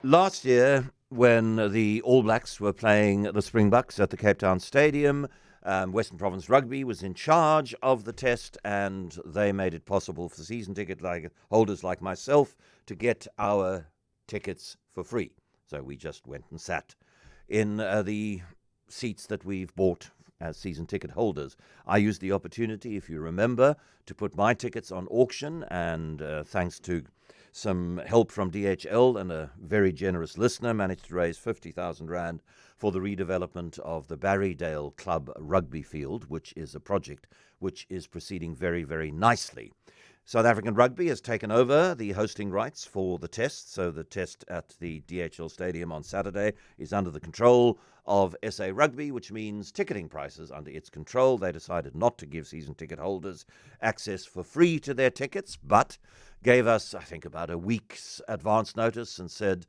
Last year, when the All Blacks were playing the Springboks at the Cape Town Stadium, Western Province Rugby was in charge of the test, and they made it possible for season ticket holders like myself to get our tickets for free. So we just went and sat in the seats that we've bought as season ticket holders. I used the opportunity, if you remember, to put my tickets on auction, and thanks to some help from DHL and a very generous listener, managed to raise 50,000 Rand for the redevelopment of the Barrydale Club rugby field, which is a project which is proceeding very, very nicely. South African Rugby has taken over the hosting rights for the test, so the test at the DHL Stadium on Saturday is under the control of SA Rugby, which means ticketing prices under its control. They decided not to give season ticket holders access for free to their tickets, but gave us, I think, about a week's advance notice and said,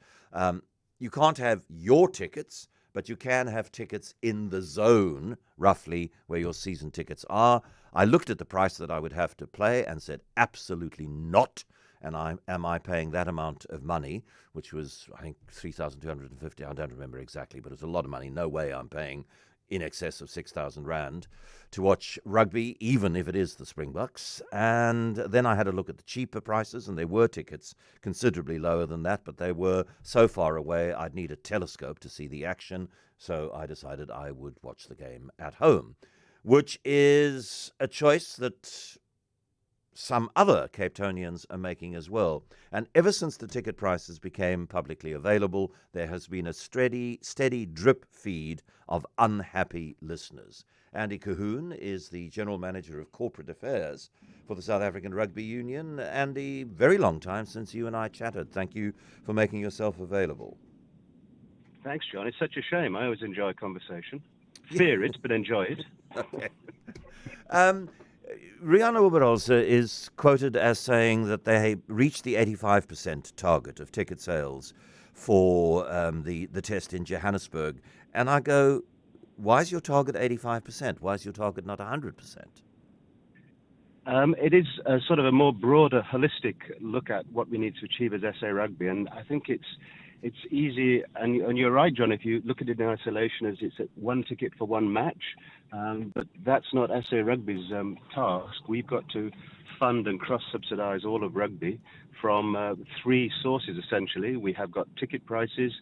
you can't have your tickets, but you can have tickets in the zone, roughly, where your season tickets are. I looked at the price that I would have to pay and said, absolutely not. And am I paying that amount of money, which was, I think, 3,250, I don't remember exactly, but it was a lot of money. No way I'm paying in excess of 6,000 Rand to watch rugby, even if it is the Springboks. And then I had a look at the cheaper prices, and there were tickets considerably lower than that, but they were so far away I'd need a telescope to see the action. So I decided I would watch the game at home, which is a choice that some other Cape Townians are making as well. And ever since the ticket prices became publicly available, there has been a steady drip feed of unhappy listeners. Andy Colquhoun is the General Manager of Corporate Affairs for the South African Rugby Union. Andy, very long time since you and I chatted. Thank you for making yourself available. Thanks, John. It's such a shame. I always enjoy a conversation. Fear it, but enjoy it. Okay. Rihanna Oberholzer is quoted as saying that they reached the 85% target of ticket sales for the test in Johannesburg. And I go, why is your target 85%? Why is your target not 100%? It is a sort of a more broader, holistic look at what we need to achieve as SA Rugby. And I think it's easy, and you're right, John, if you look at it in isolation as it's one ticket for one match, but that's not SA Rugby's task. We've got to fund and cross-subsidise all of rugby from three sources, essentially. We have got ticket prices,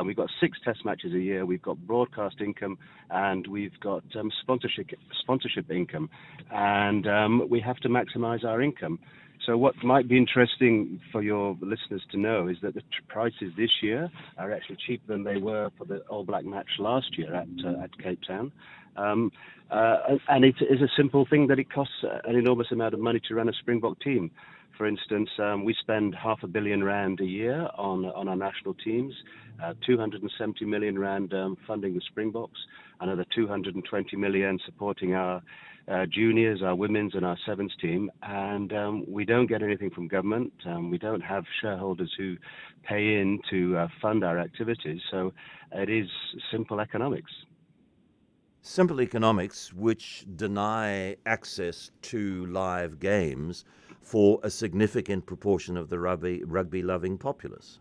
we've got 6 test matches a year, we've got broadcast income, and we've got sponsorship income. And we have to maximise our income. So what might be interesting for your listeners to know is that the prices this year are actually cheaper than they were for the All Black match last year at Cape Town. And it is a simple thing that it costs an enormous amount of money to run a Springbok team. For instance, we spend R500 million a year on our national teams, 270 million Rand funding the Springboks, another 220 million supporting our juniors, our women's and our sevens team, and we don't get anything from government. We don't have shareholders who pay in to fund our activities, so it is simple economics. Simple economics which deny access to live games for a significant proportion of the rugby-loving populace.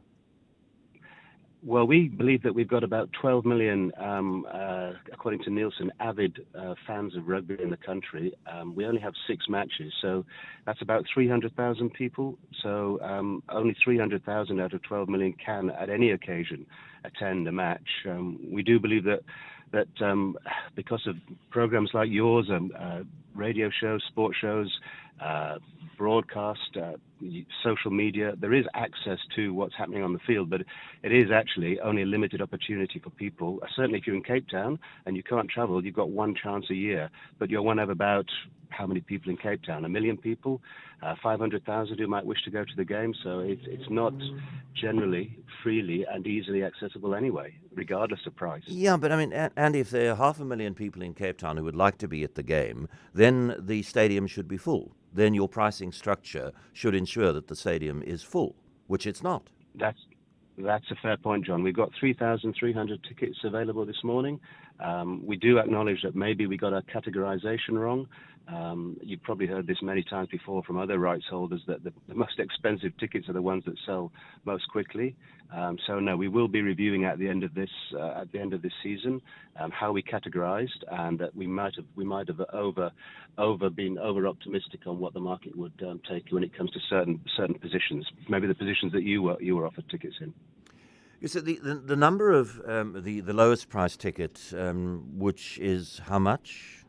Well, we believe that we've got about 12 million, according to Nielsen, avid fans of rugby in the country. We only have 6 matches, so that's about 300,000 people. So only 300,000 out of 12 million can, at any occasion, attend a match. We do believe that because of programs like yours, radio shows, sport shows, broadcast, social media, there is access to what's happening on the field, but it is actually only a limited opportunity for people. Certainly if you're in Cape Town and you can't travel, you've got one chance a year, but you're one of about, how many people in Cape Town? 1 million people, 500,000 who might wish to go to the game, so it's not generally freely and easily accessible anyway, regardless of price. Yeah, but I mean, Andy, if there are 500,000 people in Cape Town who would like to be at the game, then the stadium should be full. Then your pricing structure should ensure that the stadium is full, which it's not. That's a fair point, John. We've got 3,300 tickets available this morning. We do acknowledge that maybe we got our categorization wrong. You've probably heard this many times before from other rights holders that the most expensive tickets are the ones that sell most quickly. So no, we will be reviewing at the end of this season how we categorised, and that we might have been over optimistic on what the market would take when it comes to certain positions, maybe the positions that you were offered tickets in. You said the number of the lowest price ticket, which is how much?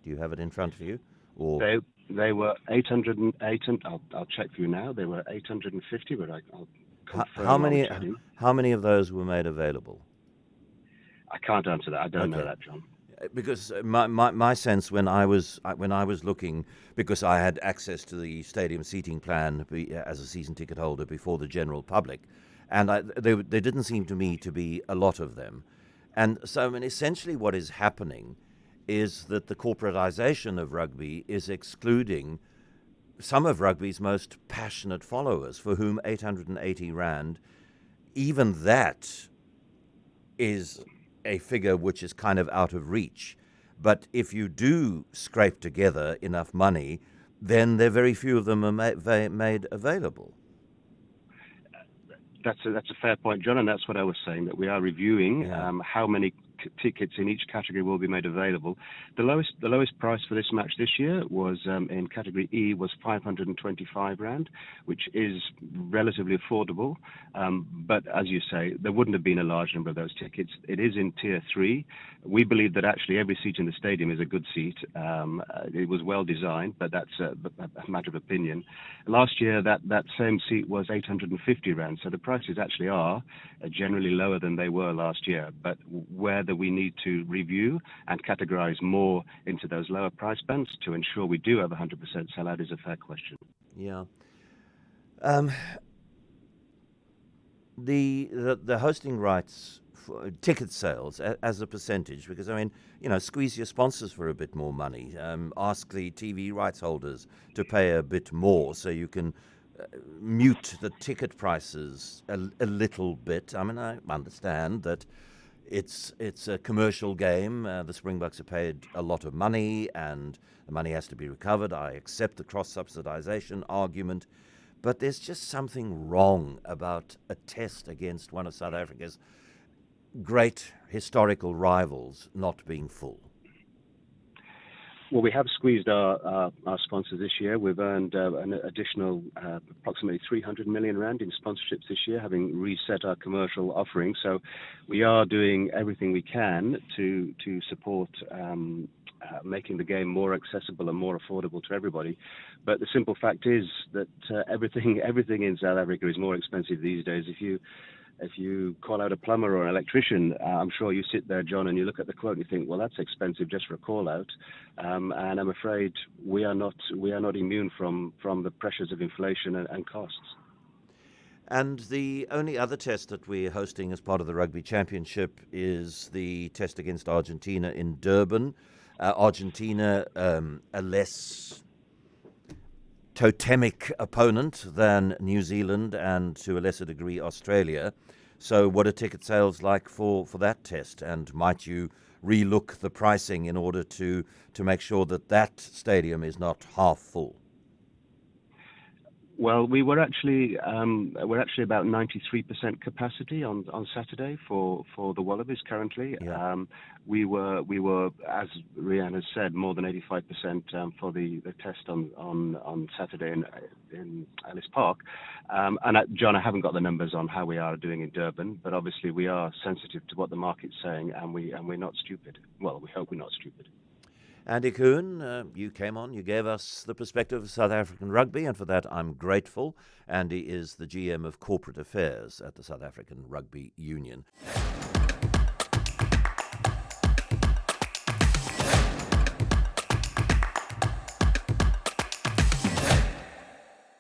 Do you have it in front of you? Or they were 808. I'll check for you now. They were 850, but I'll confirm. How many of those were made available? I can't answer that. I don't know that, John. Because my sense when I was looking, because I had access to the stadium seating plan as a season ticket holder before the general public, and there didn't seem to me to be a lot of them. And so, I mean, essentially what is happening is that the corporatization of rugby is excluding some of rugby's most passionate followers, for whom 880 rand, even that is a figure which is kind of out of reach. But if you do scrape together enough money, then there are very few of them are made available. That's a fair point, John, and that's what I was saying, that we are reviewing how many tickets in each category will be made available. The lowest price for this match this year was in category E was 525 rand, which is relatively affordable. But as you say, there wouldn't have been a large number of those tickets. It is in tier 3. We believe that actually every seat in the stadium is a good seat. It was well designed, but that's a matter of opinion. Last year, that same seat was 850 rand, so the prices actually are generally lower than they were last year. But whether we need to review and categorize more into those lower price bands to ensure we do have 100% sellout is a fair question. Yeah. The hosting rights for ticket sales as a percentage, because I mean, squeeze your sponsors for a bit more money. Ask the TV rights holders to pay a bit more so you can mute the ticket prices a little bit. I mean, I understand that it's a commercial game. The Springboks have paid a lot of money, and the money has to be recovered. I accept the cross-subsidization argument, but there's just something wrong about a test against one of South Africa's great historical rivals not being full. Well, we have squeezed our sponsors this year. We've earned an additional approximately 300 million rand in sponsorships this year, having reset our commercial offering. So we are doing everything we can to support making the game more accessible and more affordable to everybody. But the simple fact is that everything in South Africa is more expensive these days. If you call out a plumber or an electrician, I'm sure you sit there, John, and you look at the quote and you think, well, that's expensive just for a call out. And I'm afraid we are not immune from the pressures of inflation and costs. And the only other test that we're hosting as part of the Rugby Championship is the test against Argentina in Durban. Argentina, a less totemic opponent than New Zealand and to a lesser degree Australia. So what are ticket sales like for that test? And might you relook the pricing in order to make sure that stadium is not half full? Well, we're actually about 93% capacity on Saturday for the Wallabies currently. Yeah. We were, as Rian has said, more than 85% for the test on Saturday in Ellis Park. John, I haven't got the numbers on how we are doing in Durban, but obviously we are sensitive to what the market's saying, and we're not stupid. Well, we hope we're not stupid. Andy Colquhoun, you came on, you gave us the perspective of South African rugby, and for that I'm grateful. Andy is the GM of Corporate Affairs at the South African Rugby Union.